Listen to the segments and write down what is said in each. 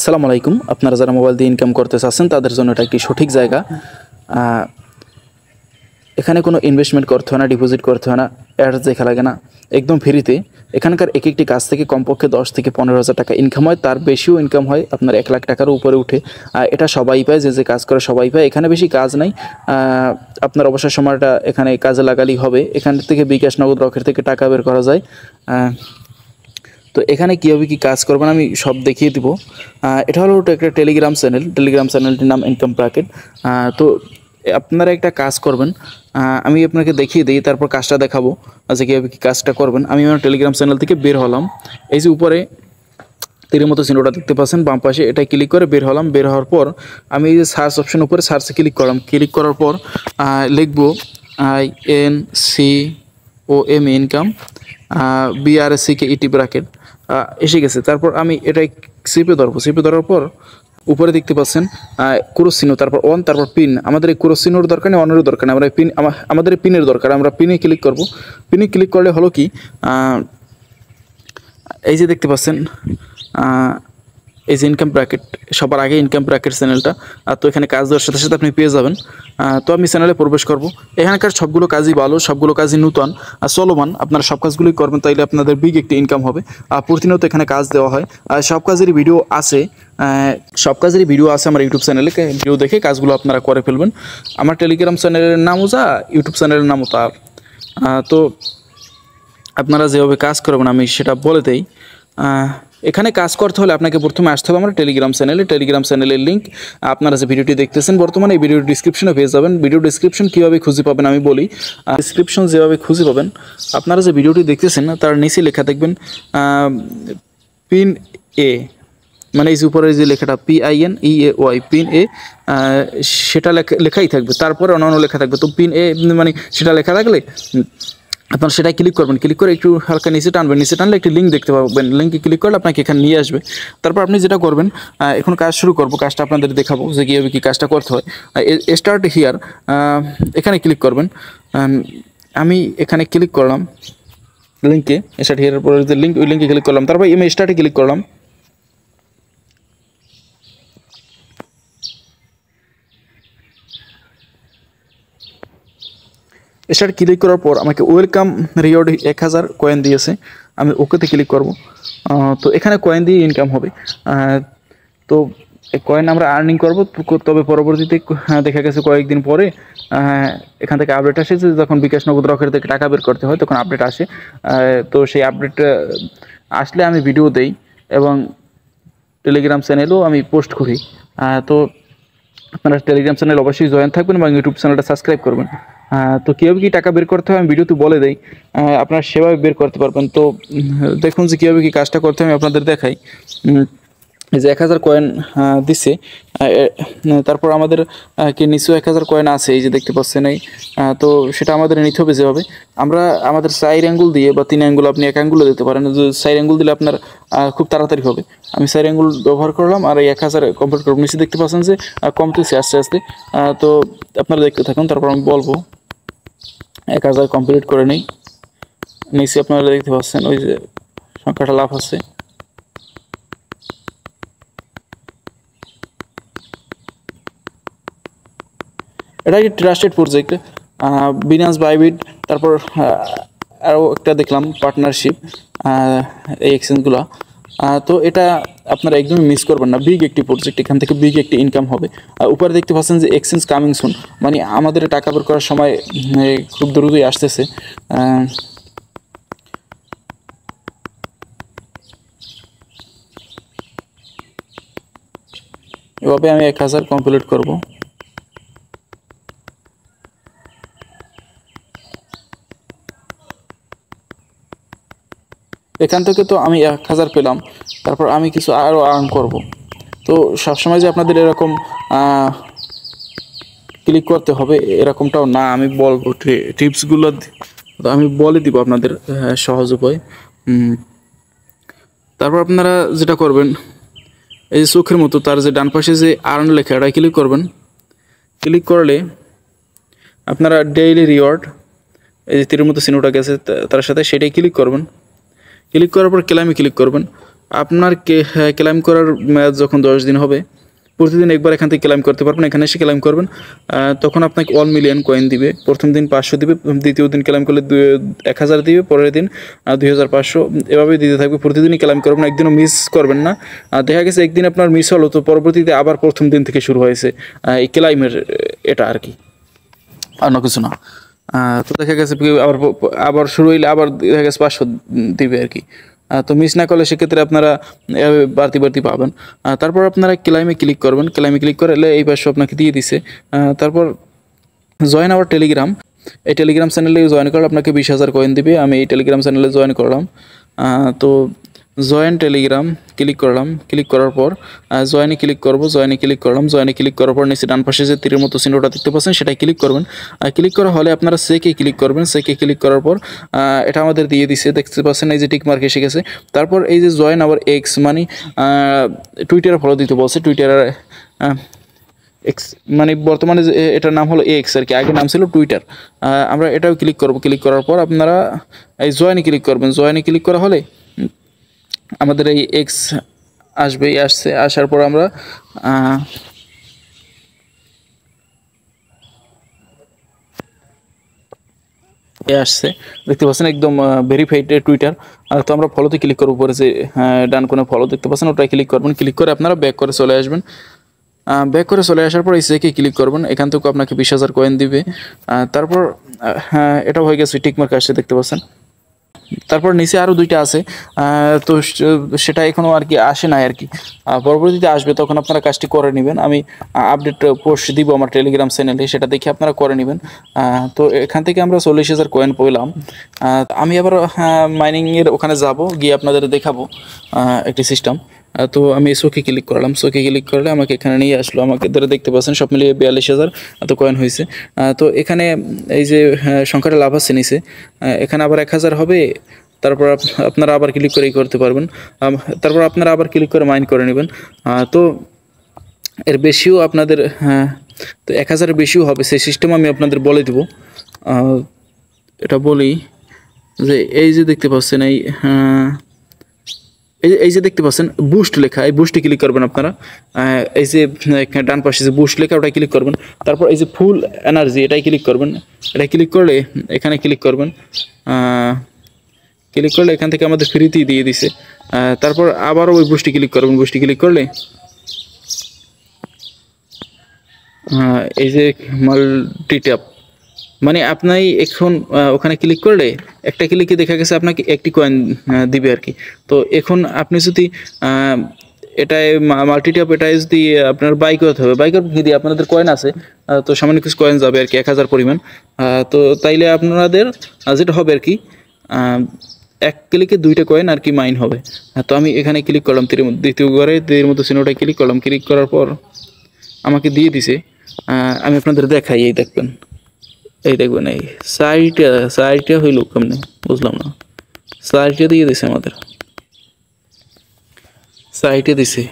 আসসালামু আলাইকুম। আপনারা যারা মোবাইল দিয়ে ইনকাম করতে চাচ্ছেন তাদের জন্য এটা একটি সঠিক জায়গা। এখানে কোনো ইনভেস্টমেন্ট করতে হয় না, ডিপোজিট করতে হয় না, অ্যাডস দেখা লাগে না, একদম ফ্রিতে। এখানকার এক একটি কাজ থেকে কমপক্ষে 10 থেকে 15,000 টাকা ইনকাম হয়, তার বেশিও ইনকাম হয়, আপনার 1 লাখ টাকারও উপরে উঠে। এটা সবাই পায়, যে কাজ করে সবাই পায়। এখানে বেশি কাজ নাই, আপনার অবসর সময়টা এখানে কাজে লাগালেই হবে। এখান থেকে বিকাশ, নগদ, রকেট থেকে টাকা বের করা যায়। তো এখানে কীভাবে কী কাজ করবেন আমি সব দেখিয়ে দিব। এটা হলো একটা টেলিগ্রাম চ্যানেলটির নাম ইনকাম ব্র্যাকেট। তো আপনারা একটা কাজ করবেন, আমি আপনাকে দেখিয়ে দিই, তারপর কাজটা দেখাবো যে কীভাবে কী কাজটা করবেন। আমি আমার টেলিগ্রাম চ্যানেল থেকে বের হলাম। এই যে উপরে তীরের মতো চিহ্নটা দেখতে পাচ্ছেন বাম পাশে, এটাই ক্লিক করে বের হলাম। বের হওয়ার পর আমি এই যে সার্চ অপশন উপরে সার্চে ক্লিক করলাম। ক্লিক করার পর লিখব INCOM ইনকাম, BRACKET ব্র্যাকেট, এসে গেছে। তারপর আমি এটাই চেপে ধরবো। চেপে ধরার পর উপরে দেখতে পাচ্ছেন ক্রস চিহ্ন, তারপর অন, তারপর পিন। আমাদের এই ক্রস চিহ্নর দরকার নেই, অনেরও দরকার নেই, আমরা পিন, আমাদের পিনের দরকার। আমরা পিনে ক্লিক করব। পিনে ক্লিক করলে হলো কি, এই যে দেখতে পাচ্ছেন এই যে ইনকাম ব্র্যাকেট, সবার আগে ইনকাম ব্র্যাকেট চ্যানেলটা। তো এখানে কাজ দেওয়ার সাথে সাথে আপনি পেয়ে যাবেন। তো আমি চ্যানেলে প্রবেশ করব। এখানকার সবগুলো কাজই ভালো, সবগুলো কাজই নূতন আর চলমান। আপনারা সব কাজগুলোই করবেন, তাইলে আপনাদের বিগ একটি ইনকাম হবে। প্রতিনিয়ত এখানে কাজ দেওয়া হয়, আর সব কাজেরই ভিডিও আছে। আমার ইউটিউব চ্যানেলে। ভিডিও দেখে কাজগুলো আপনারা করে ফেলবেন। আমার টেলিগ্রাম চ্যানেলের নামও যা, ইউটিউব চ্যানেলের নামও তা। তো আপনারা যেভাবে কাজ করবেন আমি সেটা বলে দেই। এখানে কাজ করতে হলে আপনাকে প্রথমে আসতে হবে আমার টেলিগ্রাম চ্যানেলের লিঙ্ক আপনারা যে ভিডিওটি দেখতেছেন বর্তমানে, এই ভিডিওর ডিসক্রিপশনে পেয়ে যাবেন। ভিডিও ডিসক্রিপশন কীভাবে খুঁজে পাবেন আমি বলি। ডিসক্রিপশন যেভাবে খুঁজে পাবেন, আপনারা যে ভিডিওটি দেখতেছেন তার নিচে লেখা দেখবেন পিন এ, মানে এই যে উপরে যে লেখাটা PINEAY, পিন এ, সেটা লেখাই থাকবে। তারপরে অন্যান্য লেখা থাকবে। তো পিন এ মানে সেটা লেখা থাকলে আপনারা সেটাই ক্লিক করবেন। ক্লিক করে একটু হালকা নিচে টানবেন। নিচে টানলে একটি লিঙ্ক দেখতে পাবেন। লিঙ্কে ক্লিক করলে আপনাকে এখানে নিয়ে আসবে। তারপর আপনি যেটা করবেন, এখন কাজ শুরু করব। কাজটা আপনাদের দেখাবো যে কীভাবে কী কাজটা করতে হয়। স্টার্ট হিয়ার, এখানে ক্লিক করবেন। আমি এখানে ক্লিক করলাম লিঙ্কে, স্টার্ট হিয়ারের পরে যে লিঙ্ক, ওই লিঙ্কে ক্লিক করলাম। তারপর আমি স্টার্টে ক্লিক করলাম। স্টার্ট ক্লিক করার পর আমাকে ওয়েলকাম রিওয়ার্ড 1000 কয়েন দিয়েছে। আমি ওকেতে ক্লিক করব। তো এখানে কয়েন দিয়ে ইনকাম হবে। তো এই কয়েন আমরা আর্নিং করব। তবে পরবর্তীতে দেখা গেছে কয়েকদিন পরে এখান থেকে আপডেট আসে যে যখন বিকাশ, নগদ, রকেট থেকে টাকা বের করতে হয় তখন আপডেট আসে। তো সেই আপডেট আসলে আমি ভিডিও দেই এবং টেলিগ্রাম চ্যানেলেও আমি পোস্ট করি। তো আপনারা টেলিগ্রাম চ্যানেল অবশ্যই জয়েন থাকবেন এবং ইউটিউব চ্যানেলটা সাবস্ক্রাইব করবেন। তো কীভাবে কী টাকা বের করতে হয় আমি ভিডিওতে বলে দেই, আপনারা সেভাবে বের করতে পারবেন। তো দেখুন যে কীভাবে কী কাজটা করতে হয় আমি আপনাদের দেখাই। এই যে 1000 কয়েন দিচ্ছে। তারপর আমাদের কি নিচেও 1000 কয়েন আছে, এই যে দেখতে পাচ্ছেন। এই তো সেটা আমাদের নিতে হবে যেভাবে, আমরা আমাদের 4 আঙ্গুল দিয়ে বা 3 আঙ্গুল, আপনি 1 আঙ্গুলে দিতে পারেন। যে 4 আঙ্গুল দিলে আপনার খুব তাড়াতাড়ি হবে। আমি 4 আঙ্গুল ব্যবহার করলাম আর এই 1000 কমপ্লিট করব। নিচে দেখতে পাচ্ছেন যে কমতেছে আস্তে আস্তে। তো আপনারা দেখতে থাকুন, তারপর আমি বলবো। 1000 কমপ্লিট করে নেই। নিচে আপনারা দেখতে পাচ্ছেন ওই যে সংখ্যাটা লাভ আছে। এটা একটি ট্রাস্টেড প্রজেক্ট, বিনান্স, বাইবিট, তারপর আরও একটা দেখলাম পার্টনারশিপ, এই এক্সচেঞ্জগুলো। তো এটা আপনারা একদমই মিস করবেন না। বিগ একটি প্রজেক্ট, এখান থেকে বিগ একটি ইনকাম হবে। আর উপরে দেখতে পাচ্ছেন যে এক্সচেঞ্জ কামিং সুন, মানে আমাদের টাকা বের করার সময় খুব দ্রুতই আসতেছে। এভাবে আমি 1000 কমপ্লিট করব। এখান থেকে তো আমি 1000 পেলাম, তারপর আমি কিছু আরও আর্ন করব। তো সবসময় যে আপনাদের এরকম ক্লিক করতে হবে এরকমটাও না, আমি বলবো টিপসগুলো আমি বলে দিব আপনাদের সহজ উপায়। তারপর আপনারা যেটা করবেন, এই যে চোখের মতো তার যে ডান পাশে যে আর্ন লেখা, এটা ক্লিক করবেন। ক্লিক করলে আপনারা ডেইলি রিওয়ার্ড, এই যে তীরের মতো চিহ্নটা গেছে তার সাথে, সেটাই ক্লিক করবেন। ক্লিক করার পর ক্লেমে ক্লিক করবেন। আপনার ক্লেম করার মেয়াদ যখন 10 দিন হবে, প্রতিদিন একবার এখান থেকে ক্লেম করতে পারবেন। এখানে এসে ক্লেম করবেন, তখন আপনাকে 1 মিলিয়ন কয়েন দিবে। প্রথম দিন 500 দিবে, দ্বিতীয় দিন ক্লেম করলে 1000 দিবে, পরের দিন 2500, এভাবেই দিতে থাকবে। প্রতিদিনই ক্লেম করবেন, একদিনও মিস করবেন না। দেখা গেছে একদিন আপনার মিস হলো, তো পরবর্তীতে আবার প্রথম দিন থেকে শুরু হয়েছে এই ক্লেমের এটা আর কি, অন্য কিছু না। তো দেখা গেছে আবার আবার শুরু হইলে আবার দেখা গেছে 500 দিবে আর কি। তো মিস না করলে সেক্ষেত্রে আপনারা বাড়তি বাড়তি পাবেন। তারপর আপনারা ক্লাইমে ক্লিক করবেন, ক্লাইমে ক্লিক করলে এই 500 আপনাকে দিয়ে দিছে। তারপর জয়েন আওয়ার টেলিগ্রাম, এই টেলিগ্রাম চ্যানেলে জয়েন করলে আপনাকে 20,000 কয়েন দিবে। আমি এই টেলিগ্রাম চ্যানেলে জয়েন করলাম। তো জয়েন টেলিগ্রাম ক্লিক করলাম, ক্লিক করার পর জয়েনে ক্লিক করব, জয়েনে ক্লিক করলাম। জয়েনে ক্লিক করার পর নিচে ডান পাশে যে তীরের মতো চিহ্নটা দেখতে পাচ্ছেন সেটাই ক্লিক করবেন। ক্লিক করা হলে আপনারা সেকে ক্লিক করবেন। সেকে ক্লিক করার পর এটা আমাদের দিয়ে দিছে, দেখতে পাচ্ছেন এই যে টিক মার্ক এসে গেছে। তারপর এই যে জয়েন আওয়ার এক্স, মানে টুইটারে ফলো দিতে বলছে। টুইটারে এক্স মানে বর্তমানে এটার নাম হলো এক্স আর কি, আগে নাম ছিল টুইটার। আমরা এটাও ক্লিক করব। ক্লিক করার পর আপনারা এই জয়েনে ক্লিক করবেন। জয়েনে ক্লিক করা হলে আমাদের এই এক্স আসবে, আসছে। আসার পর আমরা আসছে, দেখতে পাচ্ছেন একদম ভেরিফাইড টুইটার। তো আমরা ফলোতে ক্লিক করবো, পরে যে ডান কোণে ফলো দেখতে পাচ্ছেন ওটাই ক্লিক করবেন। ক্লিক করে আপনারা ব্যাক করে চলে আসবেন। ব্যাক করে চলে আসার পর এই সেকে ক্লিক করবেন। এখান থেকে আপনাকে 20,000 কয়েন দিবে। তারপর এটা হয়ে গেছে, টিকমার্ক আসছে দেখতে পাচ্ছেন। তারপর নিচে আরও 2টা আছে, তো সেটা এখনও আর কি আসে নাই আর কি, পরবর্তীতে আসবে, তখন আপনারা কাজটি করে নেবেন। আমি আপডেট পোস্ট দিব আমার টেলিগ্রাম চ্যানেলে, সেটা দেখে আপনারা করে নেবেন। তো এখান থেকে আমরা 40,000 কয়েন পেলাম। আমি আবার মাইনিংয়ের ওখানে যাব, গিয়ে আপনাদের দেখাবো একটি সিস্টেম। তো আমি সোকে ক্লিক করলাম। সোকে ক্লিক করলে আমাকে এখানে নিয়ে আসলো। আমাকে ধরে দেখতে পাচ্ছেন সব মিলিয়ে 42,000 এত কয়েন হয়েছে। তো এখানে এই যে সংখ্যাটা লাভ আছে নিচে, এখানে আবার 1,000 হবে। তারপর আপনারা আবার ক্লিক করেই করতে পারবেন। তারপর আপনারা আবার ক্লিক করে মাইন করে নেবেন। তো এর বেশিও আপনাদের, তো 1,000-এর বেশিও হবে, সেই সিস্টেম আমি আপনাদের বলে দেব। এটা বলি যে এই যে দেখতে পাচ্ছেন এই যে দেখতে পাচ্ছেন বুস্ট লেখা, এই বুস্টে ক্লিক করবেন আপনারা। এই যে ডান পাশে যে বুস্ট লেখা ওটাই ক্লিক করবেন। তারপর এই যে ফুল এনার্জি এটাই ক্লিক করবেন। এটা ক্লিক করলে এখানে ক্লিক করবেন। ক্লিক করলে এখান থেকে আমাদের ফ্রিতেই দিয়ে দিছে। তারপর আবারও ওই বুস্টে ক্লিক করবেন। বুস্টে ক্লিক করলে এই যে মাল্টি ট্যাপ, মানে আপনি এখন ওখানে ক্লিক করলে একটা ক্লিকে দেখা গেছে আপনাকে একটি কয়েন দিবে আর কি। তো এখন আপনি যদি এটাই মাল্টি ট্যাপ, এটাই যদি আপনার বাই করতে হবে, বাই করতে যদি আপনাদের কয়েন আছে, তো সামান্য কিছু কয়েন যাবে আর কি, 1,000 পরিমাণ। তো তাইলে আপনাদের যেটা হবে আর কি, এক ক্লিকে 2টা কয়েন আর কি মাইন হবে। তো আমি এখানে ক্লিক করলাম, দ্বিতীয় ঘরে তীরের মতো চিহ্নটায় ক্লিক করলাম। ক্লিক করার পর আমাকে দিয়ে দিছে। আমি আপনাদের দেখাই, এই দেখবেন, এই দেখবেন এই সাইটটা হইল কেমনে বুঝলাম না। সাইটটা দিয়ে দিছে, আমাদের সাইটে দিছে।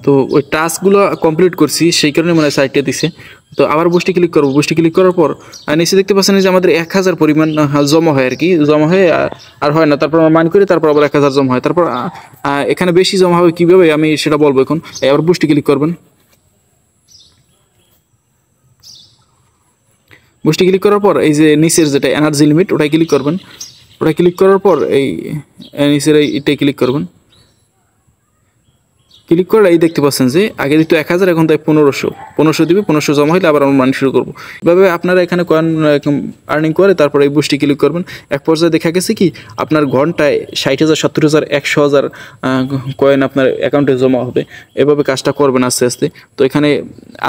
তো ওই টাস্কগুলো কমপ্লিট করছি, সেই কারণে মানে সাইটটা দিছে। তো আবার বুস্টে ক্লিক করবো। বুস্টে ক্লিক করার পর নিচে দেখতে পাচ্ছেন যে আমাদের 1,000 পরিমাণ জমা হয় আর কি, জমা হয়ে আর হয় না। তারপর আমরা মাইন করি, তারপর আবার 1,000 জমা হয়। তারপর এখানে বেশি জমা হবে কীভাবে আমি সেটা বলবো এখন। আবার বুস্টে ক্লিক করবেন। বুস্টে ক্লিক করার পর এই যে নিচের যেটা এনার্জি লিমিট ওটাই ক্লিক করবেন। ওটা ক্লিক করার পর এই নিচের এইটাই ক্লিক করবেন। ক্লিক করলে এই দেখতে পাচ্ছেন যে আগে দিত 1,000, এখন তাই 1500 দিবে। 1500 জমা হলে আবার আমরা মাইন শুরু করবো। এভাবে আপনারা এখানে কয়েন আর্নিং করে তারপর এই বুস্টে ক্লিক করবেন। এক পর্যায়ে দেখা গেছে কি আপনার ঘন্টায় 60,000, 70,000, 100,000 কয়েন আপনার অ্যাকাউন্টে জমা হবে। এভাবে কাজটা করবেন আস্তে আস্তে। তো এখানে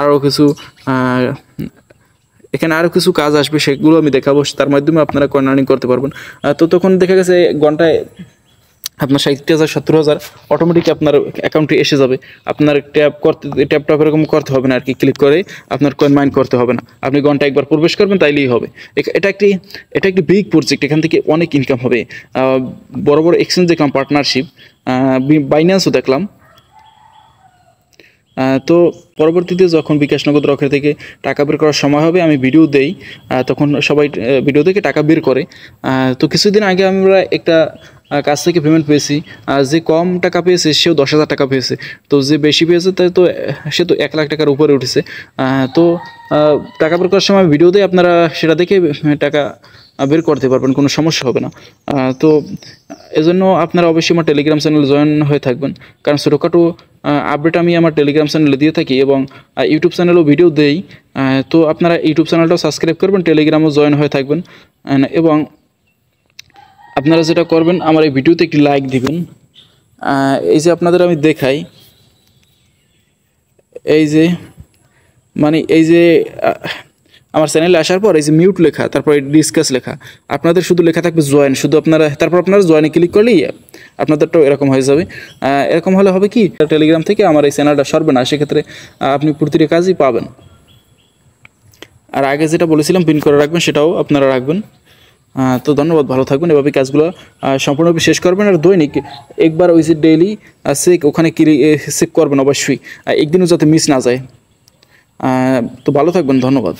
আরও কিছু কাজ আসবে, সেগুলো আমি দেখাবো, তার মাধ্যমে আপনারা কয়েন আর্নিং করতে পারবেন। তো তখন দেখা গেছে ঘন্টায় আপনার 60,000, 70,000 অটোমেটিক আপনার অ্যাকাউন্টে এসে যাবে। আপনার ট্যাপ এরকম করতে হবে না আর কি, ক্লিক করে আপনার কয়েন মাইন করতে হবে না। আপনি ঘন্টা একবার প্রবেশ করবেন, তাইলেই হবে। এটা একটি বিগ প্রজেক্ট, এখান থেকে অনেক ইনকাম হবে। বড় বড় এক্সচেঞ্জ দেখলাম পার্টনারশিপ, বাইন্যান্সও দেখলাম। তো পরবর্তীতে যখন বিকাশ নগদ রকেট থেকে টাকা বের করার সময় হবে, আমি ভিডিও দেই, তখন সবাই ভিডিও থেকে টাকা বের করে। তো কিছুদিন আগে আমরা একটা কাছ থেকে পেমেন্ট পেয়েছি, যে কম টাকা পেয়েছে সেও 10,000 টাকা পেয়েছে, তো যে বেশি পেয়েছে তাই তো সে তো 1 লাখ টাকার উপরে উঠেছে। তো টাকা বের করার সময় ভিডিওতে আপনারা সেটা দেখে টাকা বের করতে পারবেন, কোনো সমস্যা হবে না। তো এজন্য আপনারা অবশ্যই আমার টেলিগ্রাম চ্যানেলে জয়েন হয়ে থাকবেন, কারণ ছোটোখাটো আপডেট আমি আমার টেলিগ্রাম চ্যানেলে দিয়ে থাকি এবং ইউটিউব চ্যানেলেও ভিডিও দেই। তো আপনারা ইউটিউব চ্যানেলটাও সাবস্ক্রাইব করবেন, টেলিগ্রামও জয়েন হয়ে থাকবেন। এবং আপনারা যেটা করবেন, আমার এই ভিডিওতে একটি লাইক দিবেন। এই যে আপনাদের আমি দেখাই, এই যে মানে এই যে আমার চ্যানেলে আসার পর এই যে মিউট লেখা, তারপরে ডিসকাস লেখা, আপনাদের শুধু লেখা থাকবে জয়েন, শুধু আপনারা তারপর আপনারা জয়েনে ক্লিক করলেই আপনাদেরটাও এরকম হয়ে যাবে। এরকম হলে হবে কি, টেলিগ্রাম থেকে আমার এই চ্যানেলটা সরবে না, সেক্ষেত্রে আপনি প্রতিটি কাজই পাবেন। আর আগে যেটা বলেছিলাম পিন করে রাখবেন, সেটাও আপনারা রাখবেন। তো ধন্যবাদ, ভালো থাকবেন। এভাবে কাজগুলো সম্পূর্ণরূপে শেষ করবেন। আর দৈনিক একবার ওই যে ডেইলি চেক ওখানে চেক করবেন অবশ্যই, একদিনও যাতে মিস না যায়। তো ভালো থাকবেন, ধন্যবাদ।